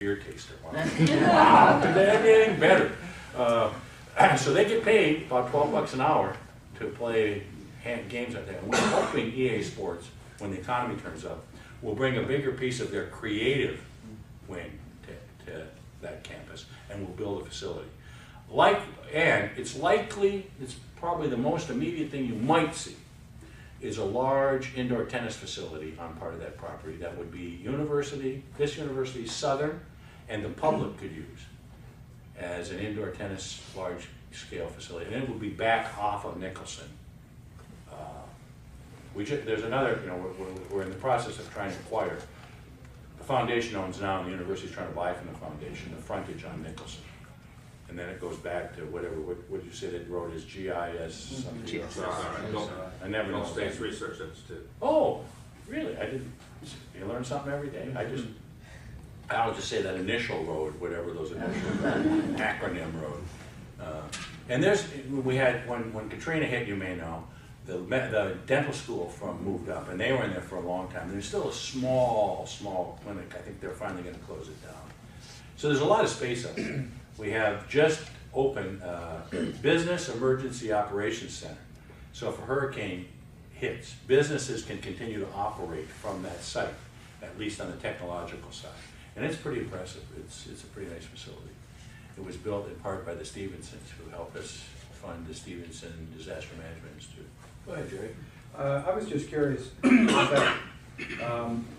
beer taster. Wow, they're getting better. So they get paid about $12 an hour to play games like that. And we're hoping EA Sports, when the economy turns up, will bring a bigger piece of their creative wing to that campus, and will build a facility. And it's likely, it's probably the most immediate thing you might see, is a large indoor tennis facility on part of that property that would be this university, Southern, and the public could use as an indoor tennis large scale facility. And it would be back off of Nicholson. There's another, we're in the process of trying to acquire. The foundation owns now, and the university's trying to buy from the foundation the frontage on Nicholson. And then it goes back to whatever, what did you say that road is, GIS something? I never know. Space Research Institute. Oh, really? I didn't, you learn something every day. I'll just say that initial road, whatever those initial acronym road. And we had, when Katrina hit, you may know, the dental school moved up, and they were in there for a long time. There's still a small clinic. I think they're finally going to close it down. So there's a lot of space up there. We have just opened Business Emergency Operations Center. So if a hurricane hits, businesses can continue to operate from that site, at least on the technological side. And it's pretty impressive. It's a pretty nice facility. It was built in part by the Stevensons, who helped us fund the Stevenson Disaster Management Institute. Go ahead, Jerry. I was just curious about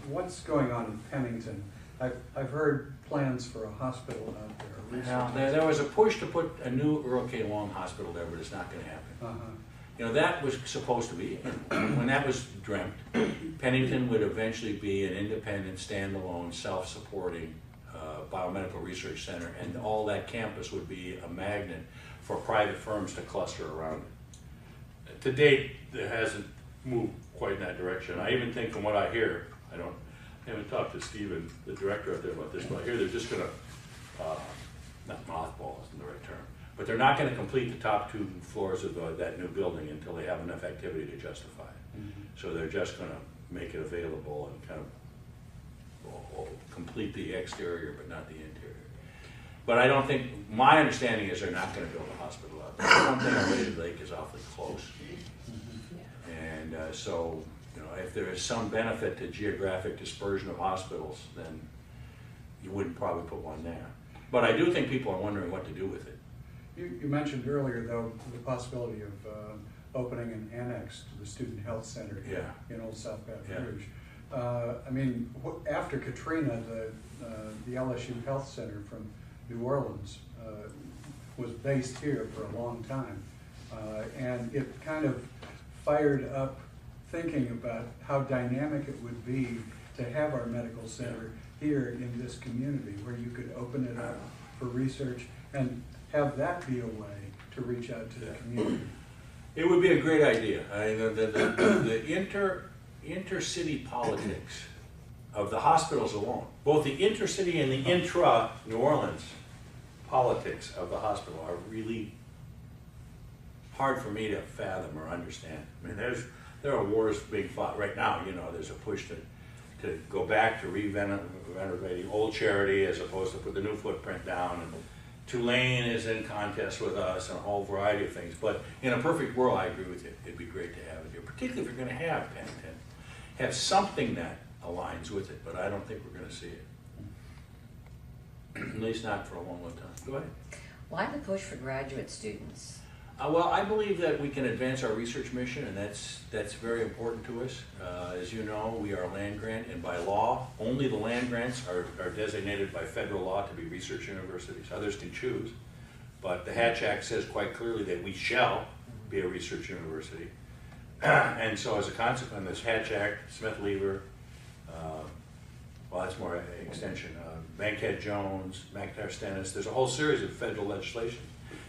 what's going on in Pennington. I've heard plans for a hospital out there. Now, there was a push to put a new Earl K. Long hospital there, but it's not going to happen. That was supposed to be, when that was dreamt, Pennington would eventually be an independent, standalone, self-supporting biomedical research center, and all that campus would be a magnet for private firms to cluster around it. To date, it hasn't moved quite in that direction. I even think, from what I hear, I haven't talked to Stephen, the director out there, about this, but I hear they're just going to, not mothball isn't the right term, but they're not going to complete the top 2 floors of that new building until they have enough activity to justify it. So they're just going to make it available and kind of complete the exterior, but not the interior. But I don't think, my understanding is they're not going to build a hospital out there. One thing on Lady Lake is awfully close. And so, if there is some benefit to geographic dispersion of hospitals, then you wouldn't probably put one there. But I do think people are wondering what to do with it. You mentioned earlier, though, the possibility of opening an annex to the Student Health Center in Old South Baton Rouge. After Katrina, the LSU Health Center from New Orleans was based here for a long time. And it kind of fired up thinking about how dynamic it would be to have our medical center here in this community, where you could open it up for research and have that be a way to reach out to the community. It would be a great idea. The intercity politics of the hospitals alone, both the intercity and the intra-New Orleans politics of the hospital, are really hard for me to fathom or understand. I mean, there are wars being fought right now. There's a push to go back to renovating old Charity as opposed to put the new footprint down. And Tulane is in contest with us and a whole variety of things. But in a perfect world, I agree with you. It'd be great to have it here, particularly if you're going to have Pennington. Have something that aligns with it, but I don't think we're going to see it. At least not for a long time. Go ahead. Why the push for graduate students? Well, I believe that we can advance our research mission, and that's very important to us. As you know, we are a land grant, and by law, only the land grants are designated by federal law to be research universities. Others can choose, but the Hatch Act says quite clearly that we shall be a research university. And so as a consequence, this Hatch Act, Smith-Lever, well, that's more an extension, Bankhead-Jones, McIntyre-Stennis, there's a whole series of federal legislation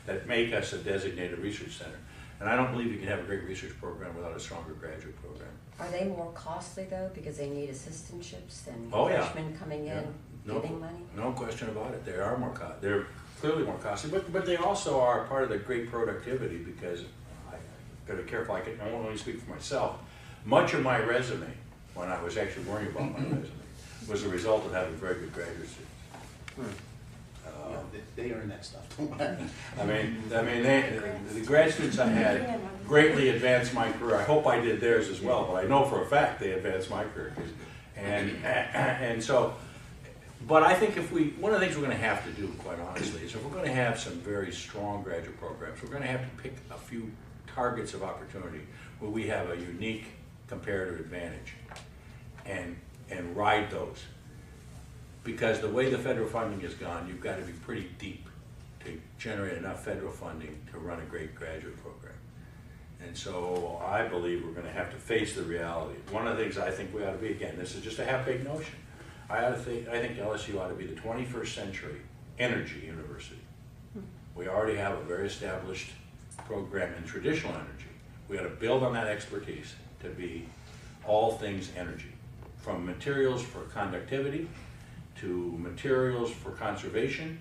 that make us a designated research center. And I don't believe you can have a great research program without a stronger graduate program. Are they more costly, though, because they need assistantships than freshmen coming in getting money? No question about it. They are more costly. They're clearly more costly, but they also are part of the great productivity, because I've got to be careful. I won't only speak for myself. Much of my resume, when I was actually worrying about my resume, was a result of having very good graduate students. they earn that stuff. I mean, the grad students I had greatly advanced my career. I hope I did theirs as well, but I know for a fact they advanced my career. And so, but I think one of the things we're going to have to do, quite honestly, is if we're going to have some very strong graduate programs, we're going to have to pick a few targets of opportunity where we have a unique comparative advantage and ride those. Because the way the federal funding has gone, you've got to be pretty deep to generate enough federal funding to run a great graduate program. And so I believe we're going to have to face the reality. One of the things I think we ought to be, again, this is just a half-baked notion, I think LSU ought to be the 21st century energy university. We already have a very established program in traditional energy. We ought to build on that expertise to be all things energy, from materials for conductivity, to materials for conservation,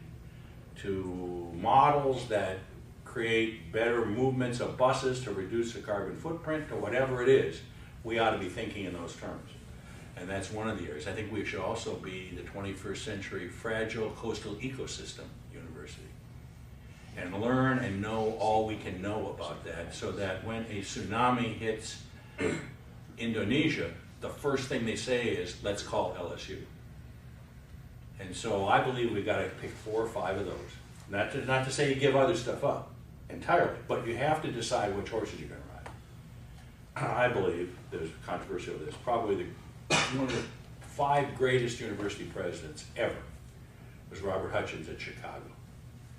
to models that create better movements of buses to reduce the carbon footprint, to whatever it is. We ought to be thinking in those terms. And that's one of the areas. I think we should also be the 21st century fragile coastal ecosystem university and learn and know all we can know about that, so that when a tsunami hits Indonesia, the first thing they say is, let's call LSU. And so I believe we've got to pick 4 or 5 of those. Not to say you give other stuff up entirely, but you have to decide which horses you're going to ride. I believe, there's controversy over this, probably one of the 5 greatest university presidents ever was Robert Hutchins at Chicago.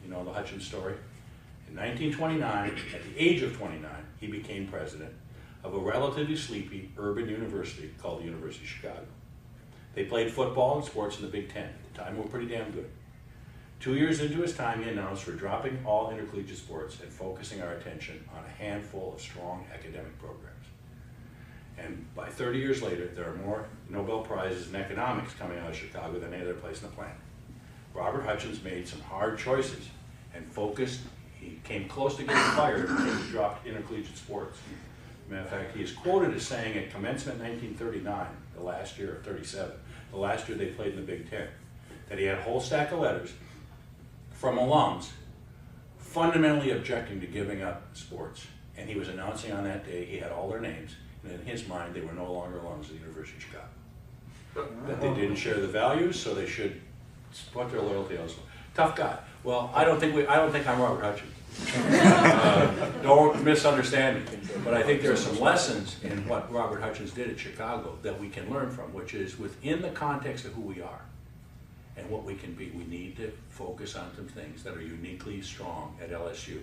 You know the Hutchins story? In 1929, at the age of 29, he became president of a relatively sleepy urban university called the University of Chicago. They played football and sports in the Big Ten. At the time, we were pretty damn good. 2 years into his time, he announced, we're dropping all intercollegiate sports and focusing our attention on a handful of strong academic programs. And by 30 years later, there are more Nobel Prizes in economics coming out of Chicago than any other place in the planet. Robert Hutchins made some hard choices and focused. He came close to getting fired when he dropped intercollegiate sports. Matter of fact, he is quoted as saying at commencement 1939, the last year of 37, the last year they played in the Big Ten, that he had a whole stack of letters from alums fundamentally objecting to giving up sports. And he was announcing on that day, he had all their names, and in his mind, they were no longer alums of the University of Chicago. That they didn't share the values, so they should put their loyalty elsewhere. Tough guy. Well, I don't think I'm Robert Hutchins. Don't misunderstand me. But I think there are some lessons in what Robert Hutchins did at Chicago that we can learn from, which is within the context of who we are and what we can be, we need to focus on some things that are uniquely strong at LSU.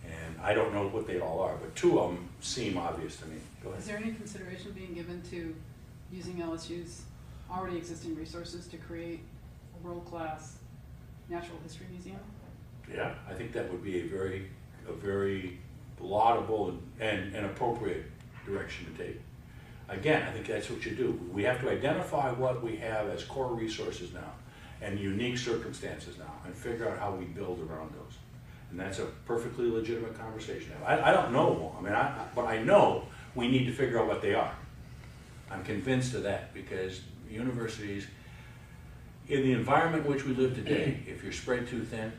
And I don't know what they all are, but 2 of them seem obvious to me. Go ahead. Is there any consideration being given to using LSU's already existing resources to create a world-class natural history museum? Yeah, I think that would be a very laudable and appropriate direction to take. Again, I think that's what you do. We have to identify what we have as core resources now and unique circumstances now and figure out how we build around those. And that's a perfectly legitimate conversation. I don't know, but I know we need to figure out what they are. I'm convinced of that, because universities, in the environment in which we live today, if you're spread too thin,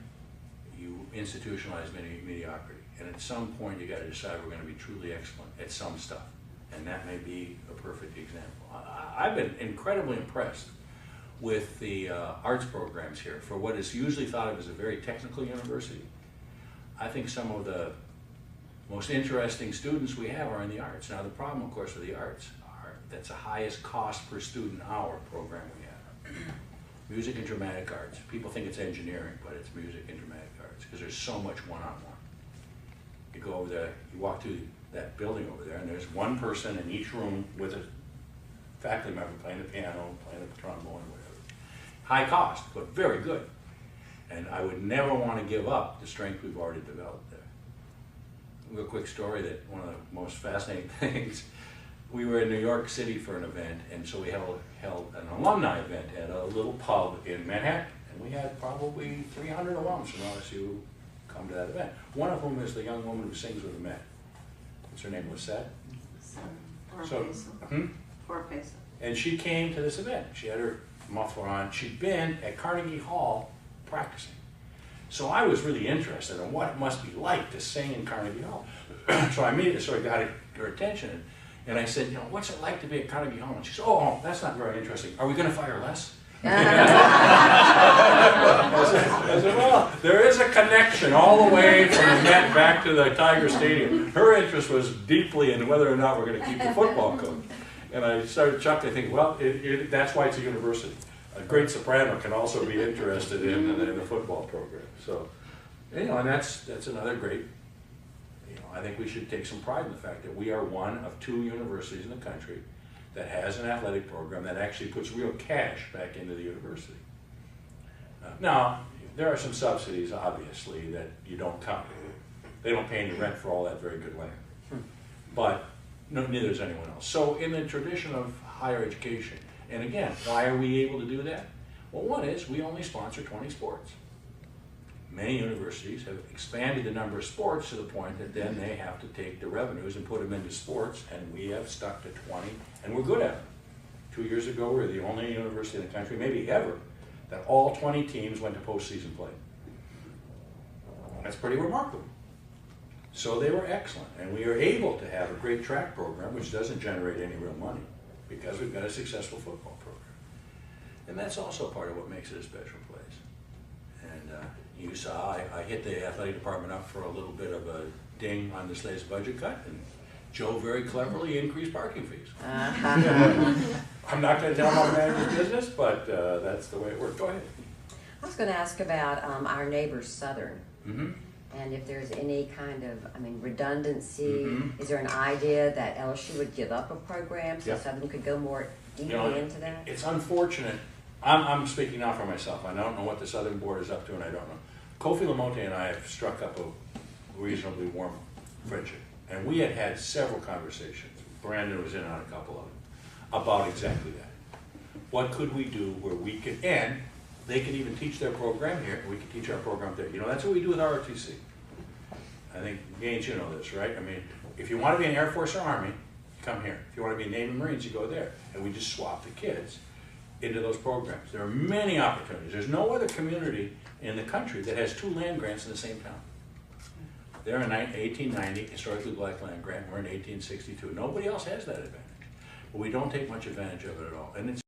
you institutionalize mediocrity. And at some point, you got to decide we're going to be truly excellent at some stuff. And that may be a perfect example. I've been incredibly impressed with the arts programs here. For what is usually thought of as a very technical university, I think some of the most interesting students we have are in the arts. Now, the problem, of course, with the arts are that's the highest cost per student hour program we have. Music and dramatic arts. People think it's engineering, but it's music and dramatic arts, because there's so much one-on-one. You go over there, you walk through that building over there, and there's one person in each room with a faculty member playing the piano, playing the trombone, whatever. High cost, but very good. And I would never want to give up the strength we've already developed there. Real quick story, that one of the most fascinating things, we were in New York City for an event, and so we held an alumni event at a little pub in Manhattan. And we had probably 300 alums from LSU come to that event. One of whom is the young woman who sings with the Met. What's her name? Lisette? And she came to this event. She had her muffler on. She'd been at Carnegie Hall practicing. So I was really interested in what it must be like to sing in Carnegie Hall. So I immediately sort of got her attention, and I said, you know, what's it like to be at Carnegie Hall? And she said, oh, that's not very interesting. Are we going to fire less? I said, well, there is a connection all the way from the Met back to the Tiger Stadium. Her interest was deeply in whether or not we're going to keep the football coach. And I started chuckling, thinking, well, that's why it's a university. A great soprano can also be interested in the football program. So, you know, and that's another great, you know, I think we should take some pride in the fact that we are one of 2 universities in the country that has an athletic program that actually puts real cash back into the university. Now, there are some subsidies, obviously, that you don't count. They don't pay any rent for all that very good land. But no, neither does anyone else. So in the tradition of higher education, and again, why are we able to do that? Well, one is we only sponsor 20 sports. Many universities have expanded the number of sports to the point that then they have to take the revenues and put them into sports, and we have stuck to 20, and we're good at it. 2 years ago, we were the only university in the country, maybe ever, that all 20 teams went to postseason play. That's pretty remarkable. So they were excellent, and we are able to have a great track program, which doesn't generate any real money, because we've got a successful football program. And that's also part of what makes it a special place. And you saw I hit the athletic department up for a little bit of a ding on this latest budget cut, and Joe very cleverly increased parking fees. I'm not going to tell how to manage the business, but that's the way it worked. Go ahead. I was going to ask about our neighbors, Southern. Mm-hmm. And if there's any kind of, redundancy, Mm-hmm. is there an idea that LSU would give up a program so Yep. Southern could go more deeply into that? It's unfortunate. I'm speaking now for myself. I don't know what the Southern Board is up to, and I don't know. Kofi Lamonte and I have struck up a reasonably warm friendship, and we had had several conversations. Brandon was in on a couple of them about exactly that. What could we do where we could, and they could even teach their program here, and we could teach our program there. You know, that's what we do with ROTC. I think, Gaines, you know this, right? I mean, if you want to be in Air Force or Army, come here. If you want to be in Navy and Marines, you go there. And we just swap the kids into those programs. There are many opportunities. There's no other community in the country that has 2 land grants in the same town. They're in 1890, historically black land grant. We're in 1862. Nobody else has that advantage. But we don't take much advantage of it at all. And it's